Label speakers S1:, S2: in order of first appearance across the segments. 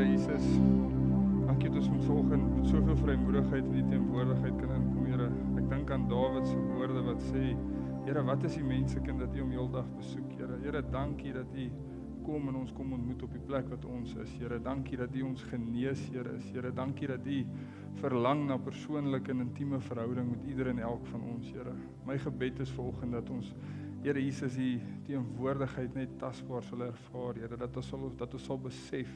S1: Here Jesus, dankie dat ons vanoggend met soveel vrymoedigheid in die teenwoordigheid kan inkom, Here. Ek dink aan Dawid se woorde wat sê, Here, wat is die mensekind dat U hom heeldag besoek, Here? Here, dankie dat U kom en ons kom ontmoet op die plek wat ons is, Here. Dankie dat U ons geneesheer is, Here. Dankie dat U verlang na persoonlike en intieme verhouding met ieder en elk van ons, Here. My gebed is vanoggend dat ons, Here Jesus, die teenwoordigheid net tasbaar sal ervaar, Here, dat ons sal besef,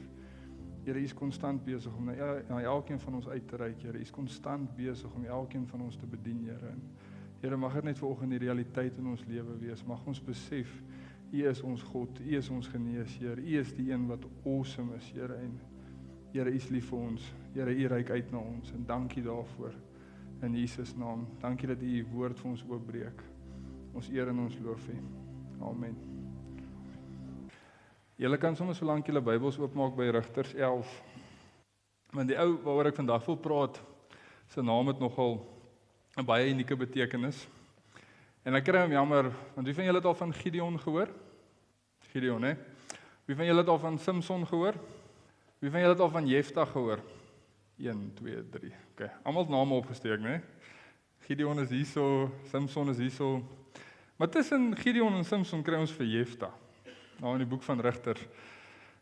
S1: Here, U is konstant besig om na elkeen van ons uit te reik, Here. U is konstant besig om elkeen van ons te bedien, Here. En Here, mag dit net vanoggend die realiteit in ons lewe wees. Mag ons besef, U is ons God, U is ons geneesheer, U is die een wat awesome is, Here. En Here, U is lief vir ons. Here, U reik uit na ons en dankie daarvoor. In Jesus naam. Dankie dat U U woord vir ons oopbreek. Ons eer en ons loof U. Amen. Julle kan sommer so lank julle Bybels oopmaak by Rigters 11. Want die ou waaroor ek vandag wil praat, sy naam het nogal 'n baie unieke betekenis. En ek kry hom jammer, want wie van julle het al van Gideon gehoor? Gideon, hè? Wie van julle het al van Samson gehoor? Wie van julle het al van Jefta gehoor? 1, 2, 3. Okay, almal het name opgesteek, né? Gideon is hierso, Samson is hierso. Maar tussen Gideon en Samson kry ons vir Jefta, nou in die boek van Rigters.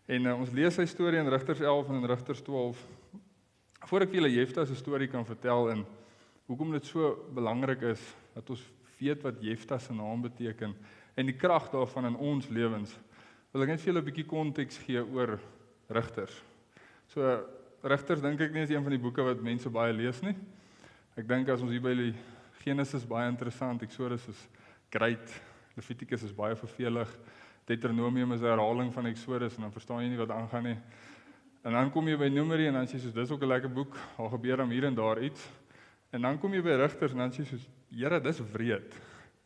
S1: En ons lees sy storie in Rigters 11 en in Rigters 12. Voor ek vir julle Jefta se storie kan vertel en hoekom dit so belangrik is dat ons weet wat Jefta se naam beteken en die krag daarvan in ons lewens, wil ek net vir julle 'n bietjie konteks gee oor Rigters. So Rigters dink ek nie is een van die boeke wat mense baie lees nie. Ek dink as ons hier by die Genesis baie interessant, Exodus is great, Levitikus is baie vervelig, Deuteronomium is 'n herhaling van Exodus en dan verstaan jy nie wat aangaan nie. En dan kom jy by Numeri en dan sê jy soos dis ook 'n lekker boek, al gebeur dan hier en daar iets. En dan kom jy by Rigters en dan sê jy soos, Here, dis wreed,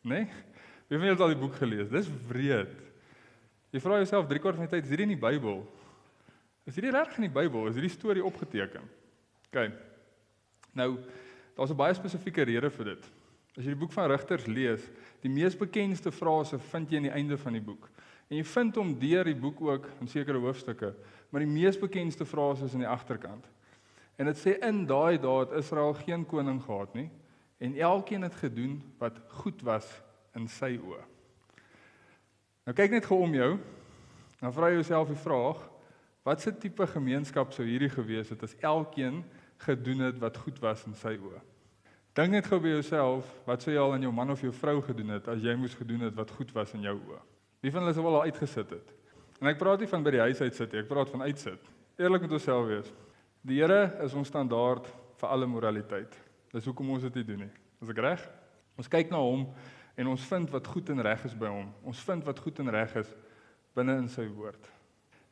S1: né? Wie van julle het al die boek gelees? Dis wreed. Jy vra jouself 3/4 van die tyd, is hierdie in die Bybel? Is hierdie reg in die Bybel? Is hierdie storie opgeteken? OK. Nou, daar's 'n baie spesifieke rede vir dit. As jy die boek van Rigters lees, die mees bekendste frase vind jy aan die einde van die boek. En jy vind hom deur die boek ook in sekere hoofstukke, maar die mees bekendste frase is aan die agterkant. En dit sê in daai dae het Israel geen koning gehad nie, en elkeen het gedoen wat goed was in sy oë. Nou kyk net gou om jou, dan vra jy jouself die vraag, wat se tipe gemeenskap sou hierdie gewees het as elkeen gedoen het wat goed was in sy oë? Dink net gou by jouself, wat sou jy al aan jou man of jou vrou gedoen het as jy moes gedoen het wat goed was in jou oë? Wie van hulle sou al uitgesit het? En ek praat nie van by die huis uitsit nie, ek praat van uitsit. Eerlik met onsself wees. Die Here is ons standaard vir alle moraliteit. Dis hoekom ons dit nie doen nie. Is ek reg? Ons kyk na hom en ons vind wat goed en reg is by hom. Ons vind wat goed en reg is binne in sy woord.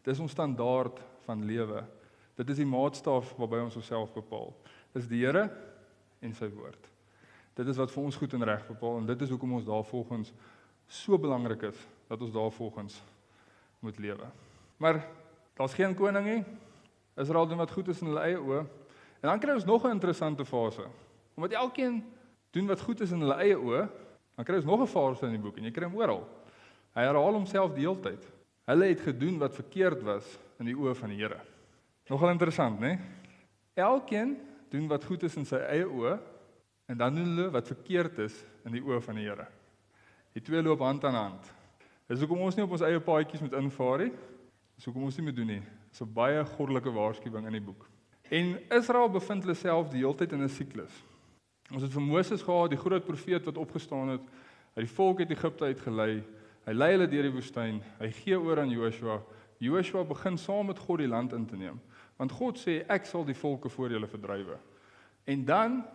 S1: Dis ons standaard van lewe. Dit is die maatstaaf waarby ons onsself bepaal. Dis die Here en sy woord. Dit is wat vir ons goed en reg bepaal en dit is hoekom ons daarvolgens so belangrik is dat ons daarvolgens moet lewe. Maar daar's geen koning nie. Israel doen wat goed is in hulle eie oë. En dan kry ons nog 'n interessante fase. Omdat elkeen doen wat goed is in hulle eie oë, dan kry ons nog 'n fase in die boek en jy kry hom oral. Hy herhaal homself die hele tyd. Hulle het gedoen wat verkeerd was in die oë van die Here. Nogal interessant, né? Elkeen doen wat goed is in sy eie oë en dan doen hulle wat verkeerd is in die oë van die Here. Die twee loop hand aan hand. Dis hoekom ons nie op ons eie paadjies moet invaar nie. Dis hoekom ons nie moet doen nie. Dis 'n baie goddelike waarskuwing in die boek. En Israel bevind hulle self die hele tyd in 'n siklus. Ons het vir Moses gehad, die groot profeet wat opgestaan het, hy die volk uit Egipte uitgelei, hy lei hulle deur die woestyn, hy gee oor aan Joshua. Joshua begin saam met God die land in te neem. Want God sê, ek sal die volke voor julle verdrywe. En dan,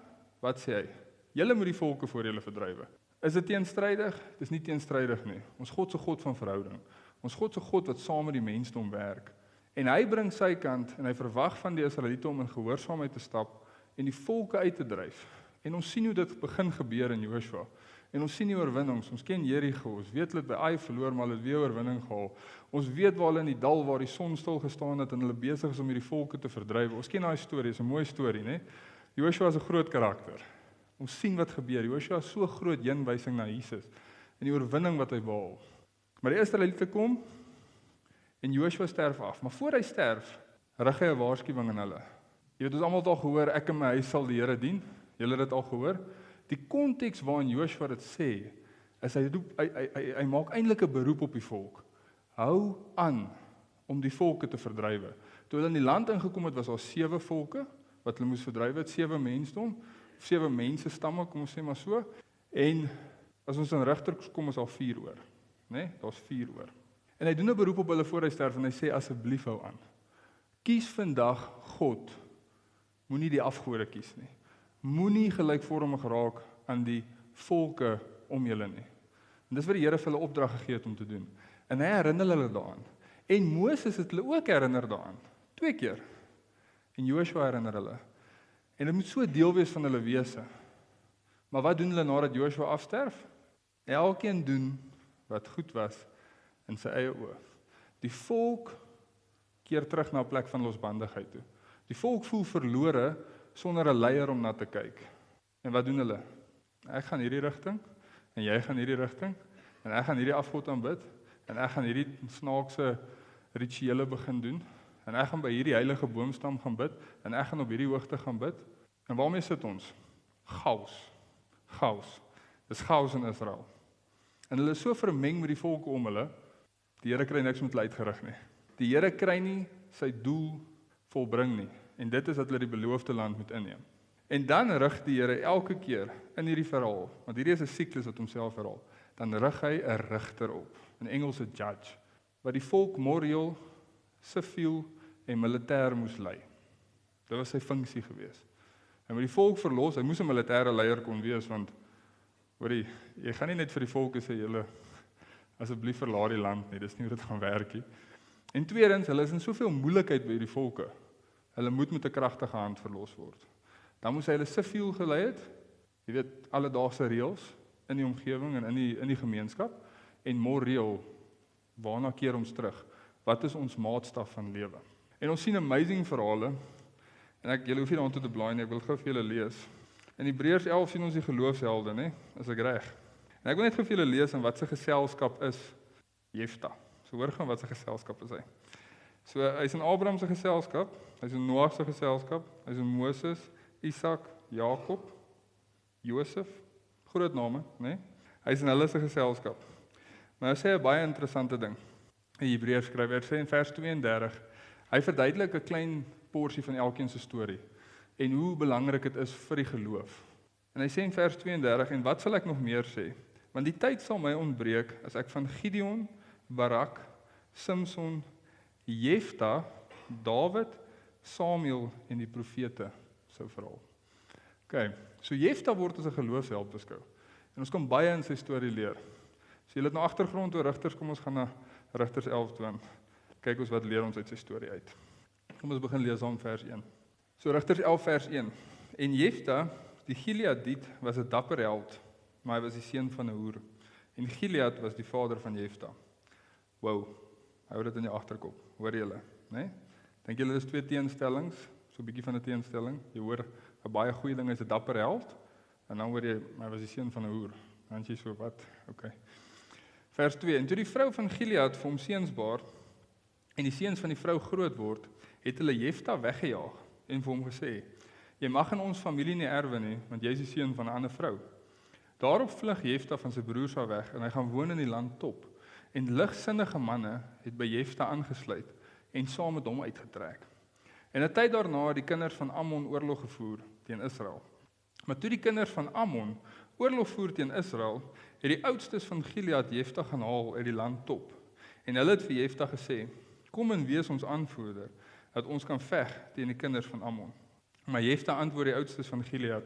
S1: wat sê hy? Julle moet die volke voor julle verdrywe. Is dit teenstrydig? Dit is nie teenstrydig nie. Ons God se God van verhouding. Ons God se God wat saam met die mensdom werk. En hy bring sy kant en hy verwag van die Israeliete om in gehoorsaamheid te stap en die volke uit te dryf. En ons sien hoe dit begin gebeur in Joshua. En ons sien die oorwinnings. Ons ken Jerigo. Ons weet hulle het by Ai verloor, maar hulle het weer oorwinning gehaal. Ons weet waar hulle in die dal waar die son stil gestaan het en hulle besig is om hierdie volke te verdryf. Ons ken daai storie, is 'n mooi storie, né? Joshua is 'n groot karakter. Ons sien wat gebeur. Joshua is so groot heenwysing na Jesus en die oorwinning wat hy behaal. Maar die Israeliete kom en Joshua sterf af. Maar voor hy sterf, rig hy 'n waarskuwing aan hulle. Jy weet, ons almal het al gehoor, ek en my huis sal die Here dien. Julle het dit al gehoor. Die konteks waarin Joshua dit sê, is hy maak eintlik 'n beroep op die volk. Hou aan om die volke te verdrywe. Toe hulle in die land ingekom het, was daar 7 volke wat hulle moes verdrywe het, 7 mensdom, 7 mensestamme, kom ons sê maar so. En as ons in Rigters kom, is daar 4 oor. Né? Daar's 4 oor. En hy doen 'n beroep op hulle voor hy sterf en hy sê asseblief hou aan. Kies vandag God. Moenie die afgode kies nie. Moenie gelykvormig raak aan die volke om julle nie. En dis wat die Here vir hulle opdrag gegee het om te doen. En hy herinner hulle daaraan. En Moses het hulle ook herinner daaraan. 2 keer. En Joshua herinner hulle. En dit moet so deel wees van hulle wese. Maar wat doen hulle nadat Joshua afsterf? Elkeen doen wat goed was in sy eie oë. Die volk keer terug na 'n plek van losbandigheid toe. Die volk voel verlore sonder 'n leier om na te kyk. En wat doen hulle? Ek gaan hierdie rigting en jy gaan hierdie rigting en ek gaan hierdie afgod aanbid en ek gaan hierdie snaakse rituele begin doen en ek gaan by hierdie heilige boomstam gaan bid en ek gaan op hierdie hoogte gaan bid. En waarmee sit ons? Chaos. Chaos. Dis chaos in Israel. En hulle is so vermeng met die volke om hulle, die Here kry niks met hulle uitgerig nie. Die Here kry nie sy doel volbring nie. En dit is dat hulle die beloofde land moet inneem. En dan rig die Here elke keer in hierdie verhaal, want hierdie is 'n siklus wat homself herhaal, dan rig hy 'n rigter op, in Engels 'n judge, wat die volk moreel, siviel en militêr moes lei. Dit was sy funksie gewees. Hy moet die volk verlos, hy moes 'n militêre leier kon wees, want hoorie, jy gaan nie net vir die volke sê, julle asseblief verlaat die land nie, dis nie hoe dit gaan werk nie. En tweedens, hulle is in soveel moeilikheid by die volke. Hulle moet met 'n kragtige hand verlos word. Dan moes hy hulle siviel gelei het, jy weet, alledaagse reëls in die omgewing en in die gemeenskap, en moreel, waarna keer ons terug? Wat is ons maatstaf van lewe? En ons sien amazing verhale, en julle hoef nie daartoe te blaai nie, ek wil gou vir julle lees. In Hebreërs 11 sien ons die geloofshelde, né? Is ek reg? En ek wil net vir julle lees in wat se geselskap is Jefta. So hoor gaan wat se geselskap is hy. So hy's in Abraham se geselskap, hy's in Noag se geselskap, hy's in Moses, Isak, Jakob, Josef, groot name, né? Hy's in hulle se geselskap. Maar hy sê 'n baie interessante ding. Die Hebreërs skrywer sê in vers 32, hy verduidelik 'n klein porsie van elkeen se storie en hoe belangrik dit is vir die geloof. En hy sê in vers 32, en wat sal ek nog meer sê? Want die tyd sal my ontbreek as ek van Gideon, Barak, Samson, Jefta, Dawid, Samuel en die profete sou verhaal. OK, so Jefta word as 'n geloofsheld beskou. En ons kan baie in sy storie leer. So jy het nou agtergrond oor Rigters, kom ons gaan na Rigters 11 toe. Kyk ons wat leer ons uit sy storie uit. Kom ons begin lees aan vers 1. So Rigters 11 vers 1. En Jefta, die Gileadiet, was 'n dapper held, maar hy was die seun van 'n hoer. En Gilead was die vader van Jefta. Wow, hou dit in jou agterkop, hoor julle, né? Dink julle dis 2 teenstellings, so 'n bietjie van 'n teenstelling. Jy hoor 'n baie goeie ding is 'n dapper held, en dan hoor jy, hy was die seun van 'n hoer. Dan sê jy so wat, okay. Vers 2, en toe die vrou van Gilead vir hom seuns baar, en die seuns van die vrou groot word, het hulle Jefta weggejaag, en vir hom gesê, jy mag in ons familie nie erwe nie, want jy is die seun van 'n ander vrou. Daarop vlug Jefta van sy broers af weg, en hy gaan woon in die land Top. En ligsinnige manne het by Jefta aangesluit, en saam met hom uitgetrek. En 'n tyd daarna het die kinders van Ammon oorlog gevoer teen Israel. Maar toe die kinders van Ammon oorlog voer teen Israel, het die oudstes van Gilead Jefta gaan haal uit die land Top. En hulle het vir Jefta gesê, kom en wees ons aanvoerder, dat ons kan veg teen die kinders van Ammon. Maar Jefta antwoord die oudstes van Gilead,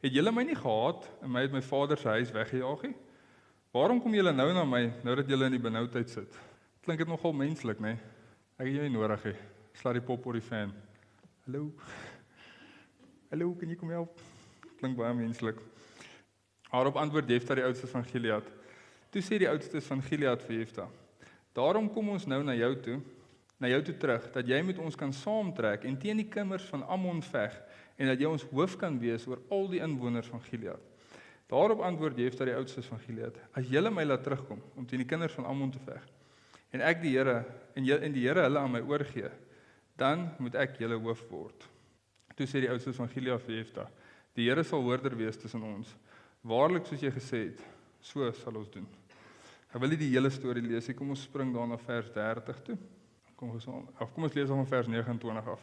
S1: het julle my nie gehaat en my uit my vader se huis weggejaag nie? Waarom kom julle nou na my, nou dat julle in die benoudheid sit? Klink dit nogal menslik, né? Ek het jou nie nodig hê. Slaat die pop oor die fan. Hallo. Hallo, kan jy kom help? Klink baie menslik. Daarop antwoord Jefta die oudstes van Gilead. Toe sê die oudstes van Gilead vir Jefta, daarom kom ons nou na jou toe terug, dat jy met ons kan saamtrek en teen die kinders van Ammon veg, en dat jy ons hoof kan wees oor al die inwoners van Gilead. Daarop antwoord Jefta die oudstes van Gilead, as julle my laat terugkom om teen die kinders van Ammon te veg, en ek die Here en die Here hulle aan my oorgee, dan moet ek julle hoof word. Toe sê die oudstes van Gilead vir Jefta, die Here sal hoorder wees tussen ons. Waarlik soos jy gesê het, so sal ons doen. Ek wil nie die hele storie lees nie, kom ons spring daar na vers 30 toe. Kom ons lees van vers 29 af.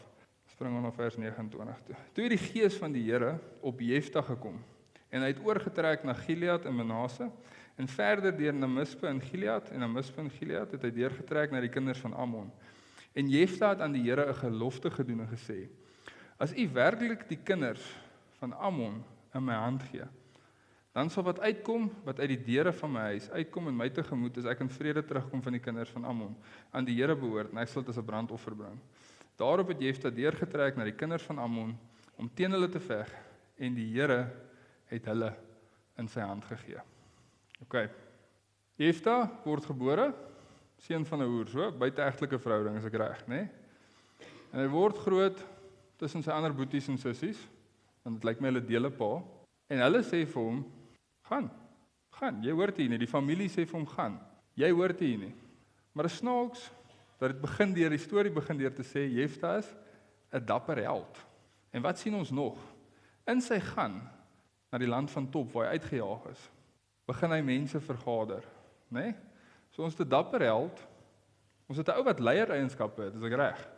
S1: Spring ons na vers 29 toe. Toe het die gees van die Here op Jefta gekom, en hy het oorgetrek na Gilead en Manasse, en verder deur na Mispe in Gilead, en na Mispe in Gilead het hy deurgetrek na die kinders van Ammon. En Jefta het aan die Here 'n gelofte gedoen en gesê, as u werklik die kinders van Ammon in my hand gee, dan sal wat uitkom, wat uit die deure van my huis uitkom en my tegemoet, as ek in vrede terugkom van die kinders van Ammon, aan die Here behoort, en ek sal dit as 'n brandoffer bring. Daarop het Jefta deurgetrek na die kinders van Ammon, om teen hulle te veg, en die Here het hulle in sy hand gegee. OK. Jefta word gebore, seun van 'n hoer, so, buiteegtelike verhouding, is ek reg, né? En hy word groot tussen sy ander boeties en sissies, want dit lyk my hulle deel 'n pa, en hulle sê vir hom, gaan, jy hoort hier nie, die familie sê vir hom, gaan, jy hoort hier nie. Maar dit is snaaks, dat die storie begin deur te sê, Jefta is 'n dapper held. En wat sien ons nog? In sy gaan na die land van Top, waar hy uitgejaag is, begin hy mense vergader, né? So ons het 'n dapper held, ons het 'n ou wat leiereienskappe het, is ek reg?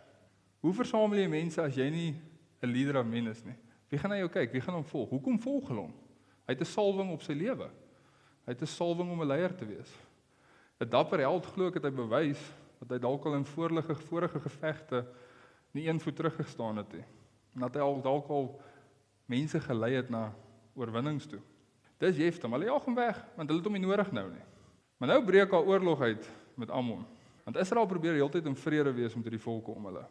S1: Hoe versamel jy mense as jy nie 'n leader of men is nie? Wie gaan na jou kyk? Wie gaan hom volg? Hoekom volg hulle hom? Hy het 'n salwing op sy lewe. Hy het 'n salwing om 'n leier te wees. 'n Dapper held glo ek het hy bewys dat hy dalk al in vorige gevegte nie een voet terug gestaan het nie. En dat hy dalk al mense gelei het na oorwinnings toe. Dis Jefta, maar hy jaag hom weg, want hulle het hom nie nodig nou nie. Maar nou breek al oorlog uit met Ammon. Want Israel probeer die hele tyd in vrede wees met die volke om hulle.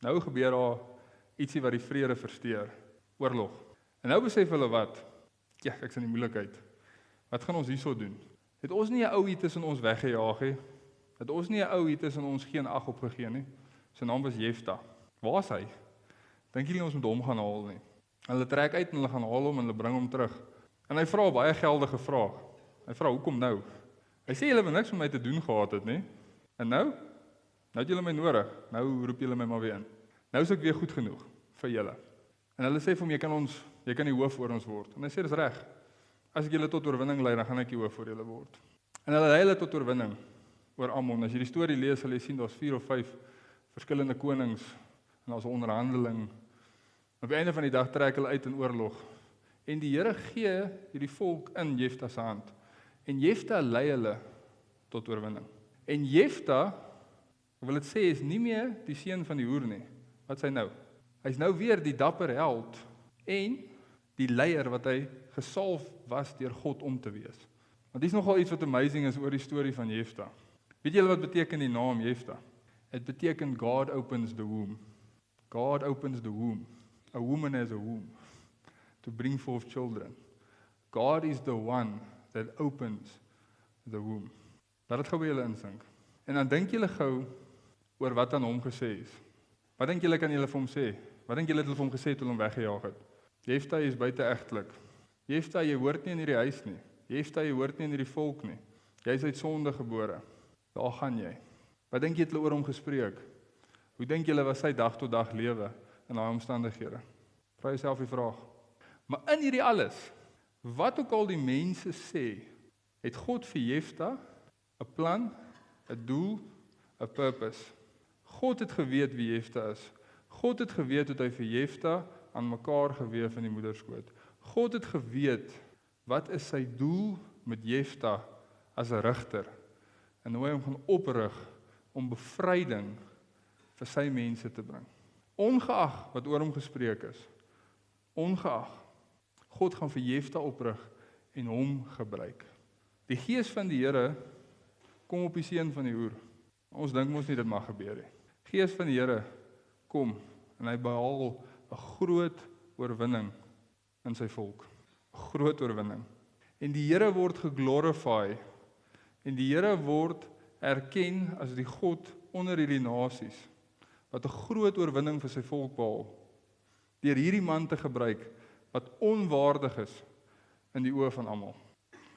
S1: Nou gebeur daar ietsie wat die vrede versteur. Oorlog. En nou besef hulle wat? Ja, ek's in die moeilikheid. Wat gaan ons hierso doen? Het ons nie 'n ou hier tussen ons weggejaag nie? Het ons nie 'n ou hier tussen ons geen ag opgegee nie? Sy naam was Jefta. Waar is hy? Dink julle ons moet hom gaan haal nie? Hulle trek uit en hulle gaan haal hom en hulle bring hom terug. En hy vra 'n baie geldige vraag. Hy vra, hoekom nou? Hy sê julle het niks met my te doen gehad het nie. En nou? Nou het julle my nodig. Nou roep julle my maar weer in. Nou is ek weer goed genoeg vir julle. En hulle sê vir hom, jy kan die hoof oor ons word. En hy sê, dis reg. As ek julle tot oorwinning lei, dan gaan ek die hoof oor julle word. En hulle lei hulle tot oorwinning oor Ammon. As jy die storie lees, sal jy sien, daar's 4 of 5 verskillende konings, en daar's 'n onderhandeling. Op die einde van die dag trek hulle uit in oorlog. En die Here gee hierdie volk in Jefta se hand. En Jefta lei hulle tot oorwinning. En Jefta, ek wil dit sê, is nie meer die seun van die hoer nie. Wat is hy nou? Hy's nou weer die dapper held en die leier wat hy gesalf was deur God om te wees. Want dis nogal iets wat amazing is oor die storie van Jefta. Weet julle wat beteken die naam Jefta? Dit beteken God opens the womb. God opens the womb. A woman has a womb to bring forth children. God is the one that opens the womb. Laat dit gou by julle insink. En dan dink julle gou oor wat aan hom gesê is. Wat dink julle kan julle vir hom sê? Wat dink julle het hulle vir hom gesê toe hom weggejaag het? Jefta is buiteegtelik. Jefta, jy hoort nie in hierdie huis nie. Jefta, jy hoort nie in hierdie volk nie. Jy is uit sonde gebore. Daar gaan jy. Wat dink jy het hulle oor hom gespreek? Hoe dink julle was sy dag tot dag lewe in daai omstandighede? Vra jouself die vraag. Maar in hierdie alles, wat ook al die mense sê, het God vir Jefta 'n plan, 'n doel, 'n purpose. God het geweet wie Jefta is. God het geweet hoe hy vir Jefta aan mekaar geweef in die moederskoot. God het geweet wat is sy doel met Jefta as 'n rigter en hoe hy hom gaan oprig om bevryding vir sy mense te bring. Ongeag wat oor hom gespreek is, ongeag, God gaan vir Jefta oprig en hom gebruik. Die gees van die Here kom op die seun van die hoer. Ons dink mos nie dit mag gebeur nie. Gees van die Here kom en hy behaal 'n groot oorwinning in sy volk. 'n Groot oorwinning. En die Here word geglorify en die Here word erken as die God onder hierdie nasies wat 'n groot oorwinning vir sy volk behaal. Deur hierdie man te gebruik wat onwaardig is in die oë van almal.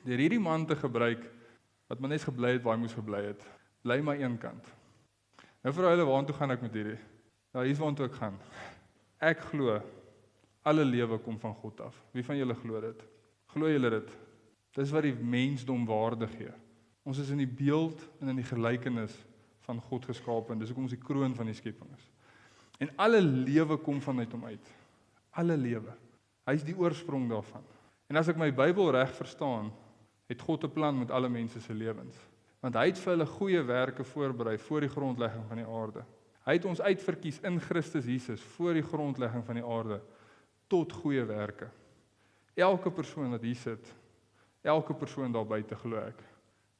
S1: Deur hierdie man te gebruik wat maar net gebly het waar hy moes gebly het. Bly maar een kant. Nou vra hulle, waartoe gaan ek met hierdie? Nou, hier is waartoe ek gaan. Ek glo, alle lewe kom van God af. Wie van julle glo dit? Glo julle dit? Dis wat die mensdom waarde gee. Ons is in die beeld en in die gelykenis van God geskape, en dis hoekom ons die kroon van die skepping is. En alle lewe kom vanuit hom uit. Alle lewe. Hy is die oorsprong daarvan. En as ek my Bybel reg verstaan, het God 'n plan met alle mense se lewens. Want hy het vir hulle goeie werke voorberei voor die grondlegging van die aarde. Hy het ons uitverkies in Christus Jesus voor die grondlegging van die aarde tot goeie werke. Elke persoon wat hier sit, elke persoon daar buite glo ek.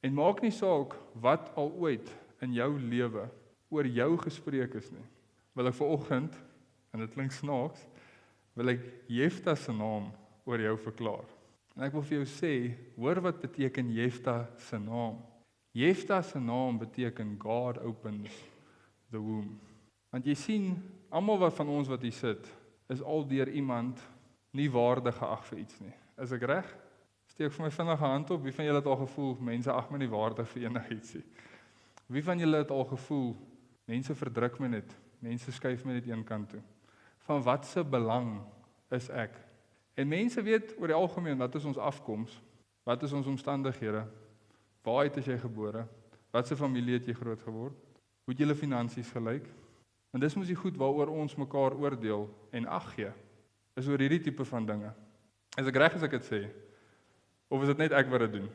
S1: En maak nie saak wat al ooit in jou lewe oor jou gespreek is nie. Wil ek vanoggend, en dit klink snaaks, wil ek Jefta se naam oor jou verklaar. En ek wil vir jou sê, hoor wat beteken Jefta se naam. Jefta se naam beteken God opens the womb. Want jy sien, almal wat van ons wat hier sit, is al deur iemand nie waardig geag vir iets nie. Is ek reg? Steek vir my vinnige hand op. Wie van julle het al gevoel, mense ag my nie waardig vir enigiets nie? Wie van julle het al gevoel, mense verdruk my net, mense skuif my net een kant toe? Van wat se belang is ek? En mense weet oor die algemeen, wat is ons afkoms? Wat is ons omstandighede? Waar het jy gebore? Wat se familie het jy groot geword? Hoe het julle finansies gelyk? En dis mos die goed waaroor ons mekaar oordeel en ag gee, is oor hierdie tipe van dinge. Is ek reg as ek dit sê? Of is dit net ek wat dit doen?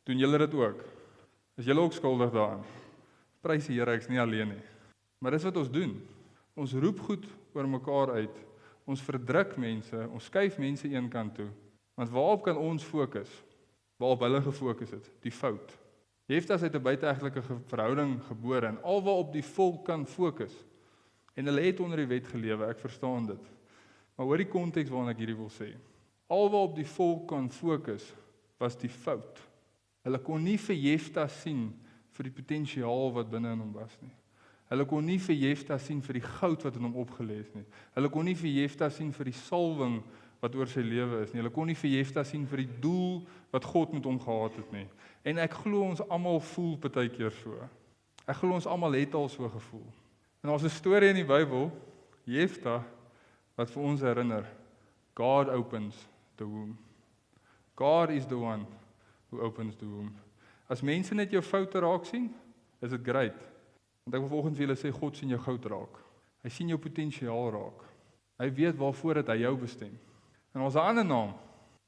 S1: Doen julle dit ook? Is julle ook skuldig daaraan? Prys die Here, ek's nie alleen nie. Maar dis wat ons doen. Ons roep goed oor mekaar uit. Ons verdruk mense, ons skuif mense een kant toe. Want waarop kan ons fokus? Waarop hulle gefokus het? Die fout. Jefta het 'n buiteegtelike verhouding gebore en alwaarop die volk kan fokus. En hulle het onder die wet gelewe, ek verstaan dit. Maar hoor die konteks waarin ek hierdie wil sê. Alwaarop die volk kan fokus, was die fout. Hulle kon nie vir Jefta sien vir die potensiaal wat binne in hom was nie. Hulle kon nie vir Jefta sien vir die goud wat in hom opgelê is nie. Hulle kon nie vir Jefta sien vir die salwing wat oor sy lewe is nie. Hulle kon nie vir Jefta sien vir die doel wat God met hom gehad het nie. En ek glo ons almal voel partykeer so. Ek glo ons almal het al so gevoel. En ons 'n storie in die Bybel, Jefta, wat vir ons herinner, God opens the womb. God is the one who opens the womb. As mense net jou foute raak sien, is dit great. Want ek wil vanoggend vir julle sê, God sien jou goud raak. Hy sien jou potensiaal raak. Hy weet waarvoor het hy jou bestem. En ons 'n ander naam,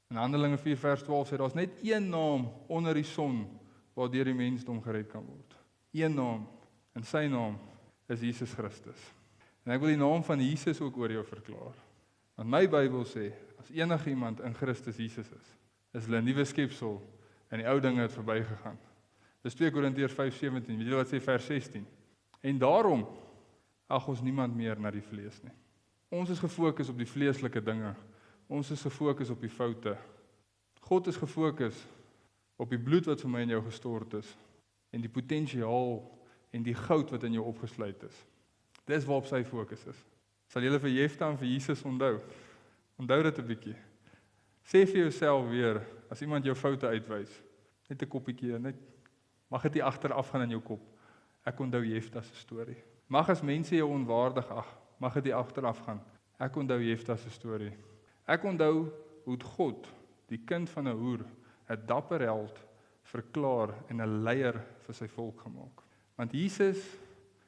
S1: in Handelinge 4 vers 12 sê, daar's net een naam onder die son, waardeur die mensdom gered kan word. Een naam, en sy naam is Jesus Christus. En ek wil die naam van Jesus ook oor jou verklaar. Want my Bybel sê, as enige iemand in Christus Jesus is hulle 'n nuwe skepsel, en die ou dinge het verbygegaan. Dis 2 Korintiërs 5:17, weet julle wat sê vers 16? En daarom ag ons niemand meer na die vlees nie. Ons is gefokus op die vleeslike dinge. Ons is gefokus op die foute. God is gefokus op die bloed wat vir my en jou gestort is, en die potensiaal en die goud wat in jou opgesluit is. Dis waarop sy fokus is. Sal julle vir Jefta en vir Jesus onthou? Onthou dit 'n bietjie. Sê vir jouself weer, as iemand jou foute uitwys, net 'n koppietjie, net mag dit nie agteraf gaan in jou kop. Ek onthou Jefta se storie. Mag as mense jou onwaardig ag, mag dit nie agteraf gaan. Ek onthou Jefta se storie. Ek onthou hoe God, die kind van 'n hoer, 'n dapper held, verklaar en 'n leier vir sy volk gemaak. Want Jesus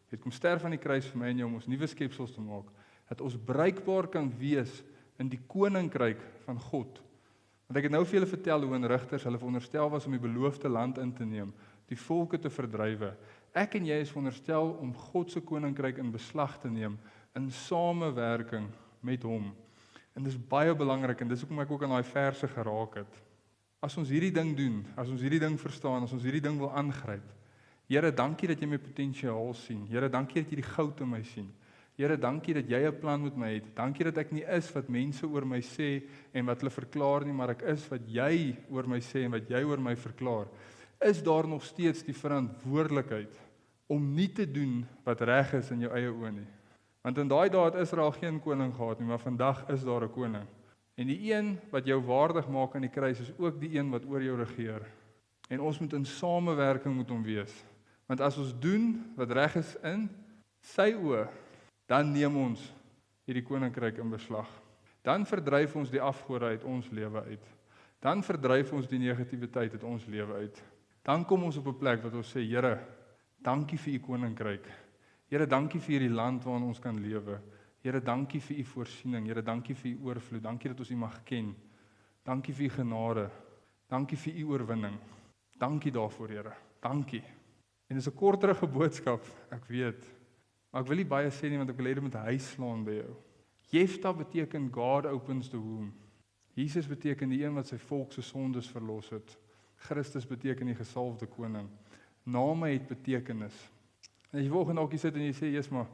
S1: het kom sterf aan die kruis vir my en jou om ons nuwe skepsels te maak, dat ons bruikbaar kan wees in die koninkryk van God. Want ek het nou vir julle vertel hoe in Rigters hulle veronderstel was om die beloofde land in te neem, die volke te verdrywe. Ek en jy is veronderstel om God se koninkryk in beslag te neem, in samewerking met hom. En dis baie belangrik, en dis hoekom ek ook aan daai verse geraak het. As ons hierdie ding doen, as ons hierdie ding verstaan, as ons hierdie ding wil aangryp, Here, dankie dat jy my potensiaal sien. Here, dankie dat jy die goud in my sien. Here, dankie dat jy 'n plan met my het. Dankie dat ek nie is wat mense oor my sê en wat hulle verklaar nie, maar ek is wat jy oor my sê en wat jy oor my verklaar. Is daar nog steeds die verantwoordelikheid om nie te doen wat reg is in jou eie oë nie? Want in daai dae het Israel geen koning gehad nie, maar vandag is daar 'n koning. En die een wat jou waardig maak aan die kruis is ook die een wat oor jou regeer. En ons moet in samewerking met hom wees. Want as ons doen wat reg is in sy oë, dan neem ons hierdie koninkryk in beslag. Dan verdryf ons die afgode uit ons lewe uit. Dan verdryf ons die negativiteit uit ons lewe uit. Dan kom ons op 'n plek wat ons sê, Here, dankie vir u koninkryk. Here, dankie vir hierdie land waarin ons kan lewe. Here, dankie vir u voorsiening. Here, dankie vir u oorvloed. Dankie dat ons u mag ken. Dankie vir u genade. Dankie vir u oorwinning. Dankie daarvoor, Here. Dankie. En dis 'n korterige boodskap, ek weet. Maar ek wil nie baie sê nie, want ek wil hê dit moet huis slaan by jou. Jefta beteken God opens the womb. Jesus beteken die een wat sy volk se sondes verlos het. Christus beteken die gesalfde koning. Name het betekenis. En as jy volgende dalk sit en jy sê, "Jesus, maar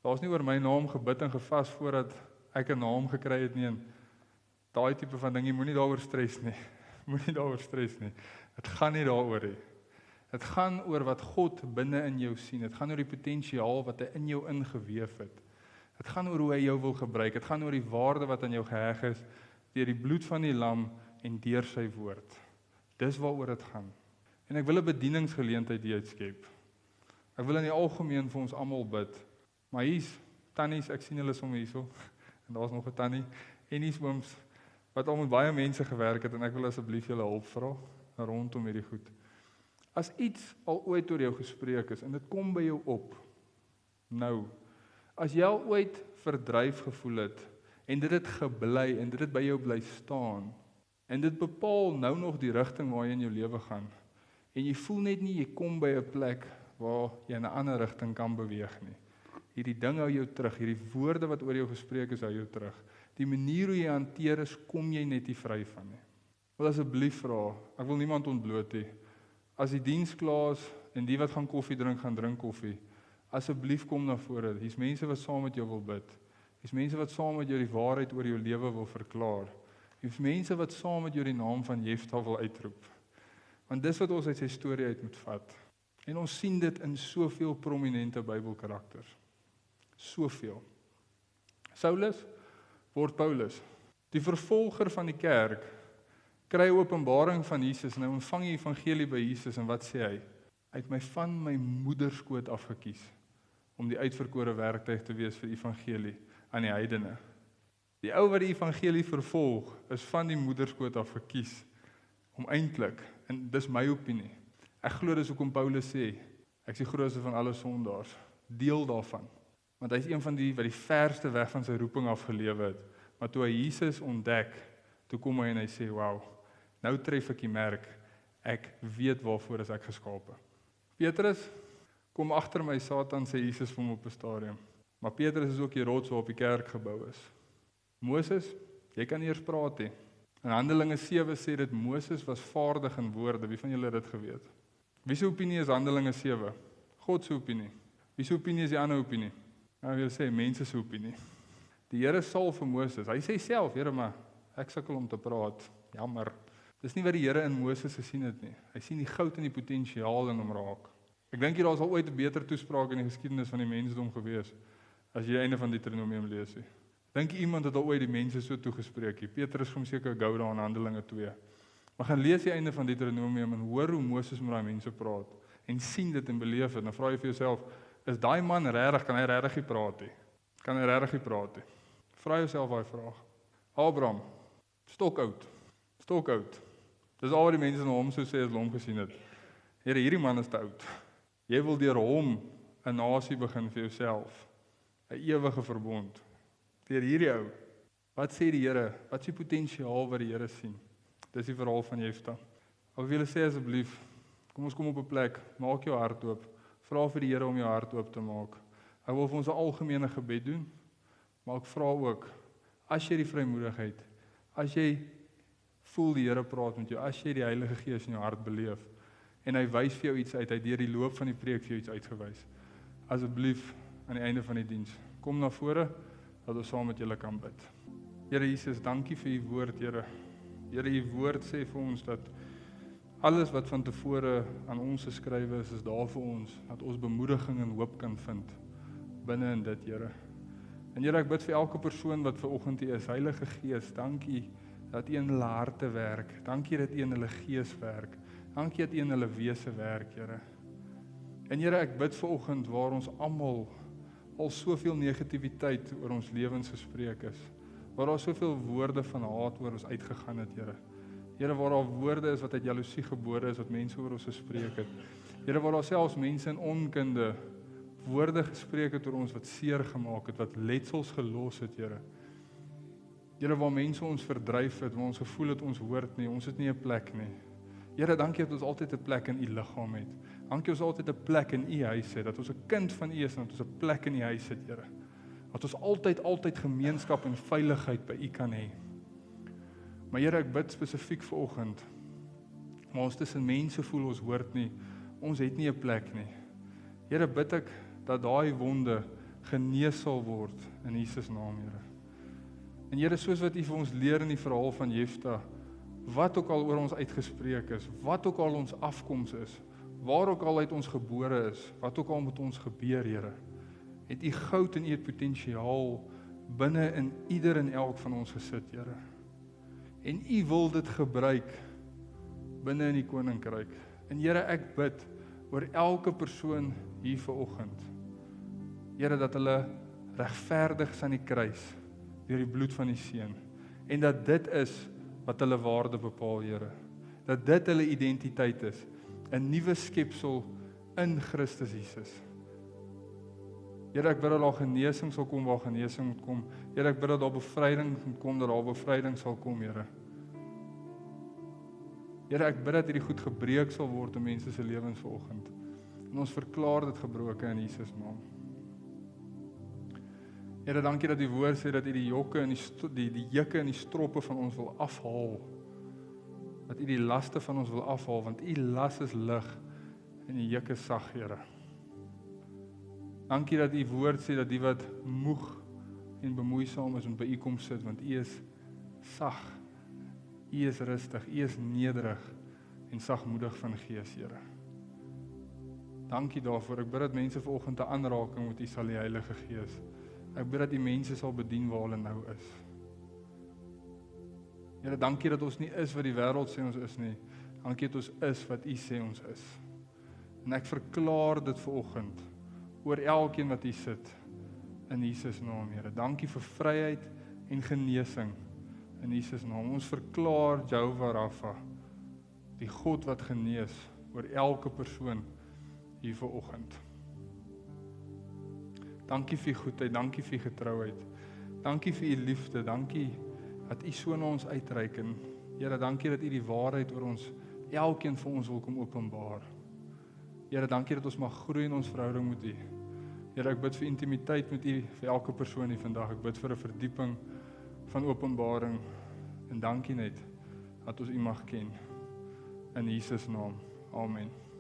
S1: daar's nie oor my naam gebid en gevas voordat ek 'n naam gekry het nie." En daai tipe van ding, jy moenie daaroor stres nie. Moenie daaroor stres nie. Dit gaan nie daaroor nie. Dit gaan oor wat God binne in jou sien. Dit gaan oor die potensiaal wat hy in jou ingeweef het. Dit gaan oor hoe hy jou wil gebruik. Dit gaan oor die waarde wat aan jou geheg is deur die bloed van die lam en deur sy woord. Dis waaroor dit gaan. En ek wil 'n bedieningsgeleentheid hier uitskep. Ek wil in die algemeen vir ons almal bid. Maar hier's tannies, ek sien hulle sommer hierso. En daar's nog 'n tannie en hier's ooms wat al met baie mense gewerk het en ek wil asseblief julle hulp vra rondom hierdie goed. As iets al ooit oor jou gespreek is en dit kom by jou op. Nou, as jy al ooit verdryf gevoel het en dit het gebly en dit het by jou bly staan en dit bepaal nou nog die rigting waar jy in jou lewe gaan en jy voel net nie jy kom by 'n plek waar jy in 'n ander rigting kan beweeg nie. Hierdie ding hou jou terug, hierdie woorde wat oor jou gespreek is hou jou terug. Die manier hoe jy hanteer is, kom jy net nie vry van nie. Ek wil asseblief vra, ek wil niemand ontbloot nie. As die diens klaar is en die wat gaan koffie drink, gaan drink koffie. Asseblief kom na vore. Hier's mense wat saam met jou wil bid. Hier's mense wat saam met jou die waarheid oor jou lewe wil verklaar. Hier's mense wat saam met jou die naam van Jefta wil uitroep. Want dis wat ons uit sy storie uit moet vat. En ons sien dit in soveel prominente Bybelkarakters. Soveel. Saulus word Paulus. Die vervolger van die kerk kry 'n openbaring van Jesus en hy ontvang die evangelie by Jesus en wat sê hy? Hy het my van my moederskoot af gekies om die uitverkore werktuig te wees vir die evangelie aan die heidene. Die ou wat die evangelie vervolg is van die moederskoot af gekies om eintlik, en dis my opinie. Ek glo dis hoekom Paulus sê, ek is die grootste van alle sondaars, deel daarvan. Want hy is een van die wat die verste weg van sy roeping afgelewe het. Maar toe hy Jesus ontdek, toe kom hy en hy sê, "Wow, nou tref ek die merk, ek weet waarvoor is ek geskape." Petrus, kom agter my, Satan, sê Jesus vir hom op 'n stadium. Maar Petrus is ook die rots waarop die kerk gebou is. Moses, jy kan nie eers praat nie. In Handelinge 7 sê dit, Moses was vaardig in woorde. Wie van julle het dit geweet? Wie se opinie is Handelinge 7? God se opinie. Wie se opinie is die ander opinie? Nou wil sê, mense se opinie. Die Here sal vir Moses, hy sê self, Here, maar ek sukkel om te praat. Jammer. Dis nie wat die Here in Moses gesien het nie. Hy sien die goud en die potensiaal in hom raak. Ek dink hier daar is al ooit 'n beter toespraak in die geskiedenis van die mensdom gewees as jy die einde van Deuteronomium lees. Dink iemand het al ooit die mense so toegespreek? Petrus kom seker gou daar in Handelinge 2. Maar gaan lees die einde van Deuteronomium en hoor hoe Moses met daai mense praat en sien dit en beleef dit. Dan vra jy vir jouself, is daai man regtig, kan hy regtig nie praat nie? Kan hy regtig nie praat nie? Vra jouself daai vraag. Abraham, stokoud. Dis al wat die mense na hom sou sê as hulle hom gesien het. Here, hierdie man is te oud. Jy wil deur hom 'n nasie begin vir jouself. 'n Ewige verbond. Deur hierdie ou. Wat sê die Here? Wat is die potensiaal wat die Here sien? Dis die verhaal van Jefta. Ek wil julle sê asseblief, kom ons kom op 'n plek, maak jou hart oop. Vra vir die Here om jou hart oop te maak. Ek wil vir ons 'n algemene gebed doen, maar ek vra ook, as jy die vrymoedigheid, as jy voel die Here praat met jou, as jy die Heilige Gees in jou hart beleef, en hy wys vir jou iets uit, hy het deur die loop van die preek vir jou iets uitgewys. Asseblief, aan die einde van die diens, kom na vore, dat ons saam met julle kan bid. Here Jesus, dankie vir u woord, Here. Here, u woord sê vir ons dat alles wat van tevore aan ons geskrywe is daar vir ons, dat ons bemoediging en hoop kan vind binne in dit, Here. En Here, ek bid vir elke persoon wat vanoggend hier is, Heilige Gees, dankie dat u in hulle harte werk. Dankie dat u in hulle gees werk. Dankie dat u in hulle wese werk, Here. En Here, ek bid vanoggend waar ons almal al soveel negativiteit oor ons lewens gespreek is. Waar daar soveel woorde van haat oor ons uitgegaan het, Here. Here, waar daar woorde is wat uit jaloesie gebore is, wat mense oor ons gespreek het. Here, waar daar selfs mense in onkunde woorde gespreek het oor ons wat seer gemaak het, wat letsels gelos het, Here. Here, waar mense ons verdryf het, waar ons gevoel het ons hoort nie, ons het nie 'n plek nie. Here, dankie dat ons altyd 'n plek in U liggaam het. Dankie ons altyd 'n plek in U huis het, dat ons 'n kind van U is en dat ons 'n plek in U huis het, Here. Dat ons altyd gemeenskap en veiligheid by U kan hê. Maar Here, ek bid spesifiek vir oggend, maar ons tussen mense voel ons hoort nie, ons het nie 'n plek nie. Here, bid ek dat daai wonde genees sal word in Jesus naam, Here. En Here, soos wat U vir ons leer in die verhaal van Jefta, wat ook al oor ons uitgespreek is, wat ook al ons afkoms is, waar ook al uit ons gebore is, wat ook al met ons gebeur, Here, het U goud en U het potensiaal binne in ieder en elk van ons gesit, Here. En U wil dit gebruik binne in die koninkryk. En Here, ek bid oor elke persoon hier vanoggend, Here, dat hulle regverdig is aan die kruis deur die bloed van die Seun, en dat dit is wat hulle waarde bepaal, Here. Dat dit hulle identiteit is, 'n nuwe skepsel in Christus Jesus. Here, ek bid dat daar genesing sal kom waar genesing moet kom. Here, ek bid dat daar bevryding moet kom, dat daar bevryding sal kom, Here. Here, ek bid dat hierdie goed gebreek sal word in mense se lewens vanoggend. En ons verklaar dit gebroke in Jesus naam. Here, dankie dat die woord sê dat U die jokke en die jukke en die stroppe van ons wil afhaal. Dat U die laste van ons wil afhaal, want U las is lig en die juk is sag, Here. Dankie dat U woord sê dat die wat moeg en bemoeisaam is, moet by U kom sit, want U is sag, U is rustig, U is nederig en sagmoedig van gees, Here. Dankie daarvoor. Ek bid dat mense vanoggend 'n aanraking met U sal hê, Heilige Gees. Ek bid dat U mense sal bedien waar hulle nou is. Here, dankie dat ons nie is wat die wêreld sê ons is nie. Dankie dat ons is wat U sê ons is. En ek verklaar dit vanoggend oor elkeen wat hier sit in Jesus naam, Here. Dankie vir vryheid en genesing in Jesus naam. Ons verklaar Jehovah Rapha, die God wat genees, oor elke persoon hier vanoggend. Dankie vir U goedheid, dankie vir U getrouheid. Dankie vir U liefde, dankie dat U so na ons uitreik en Here, dankie dat U die waarheid oor ons, elkeen vir ons wil kom openbaar. Here, dankie dat ons mag groei in ons verhouding met U. Here, ek bid vir intimiteit met U, vir elke persoon hier vandag. Ek bid vir 'n verdieping van openbaring en dankie net dat ons U mag ken. In Jesus naam. Amen.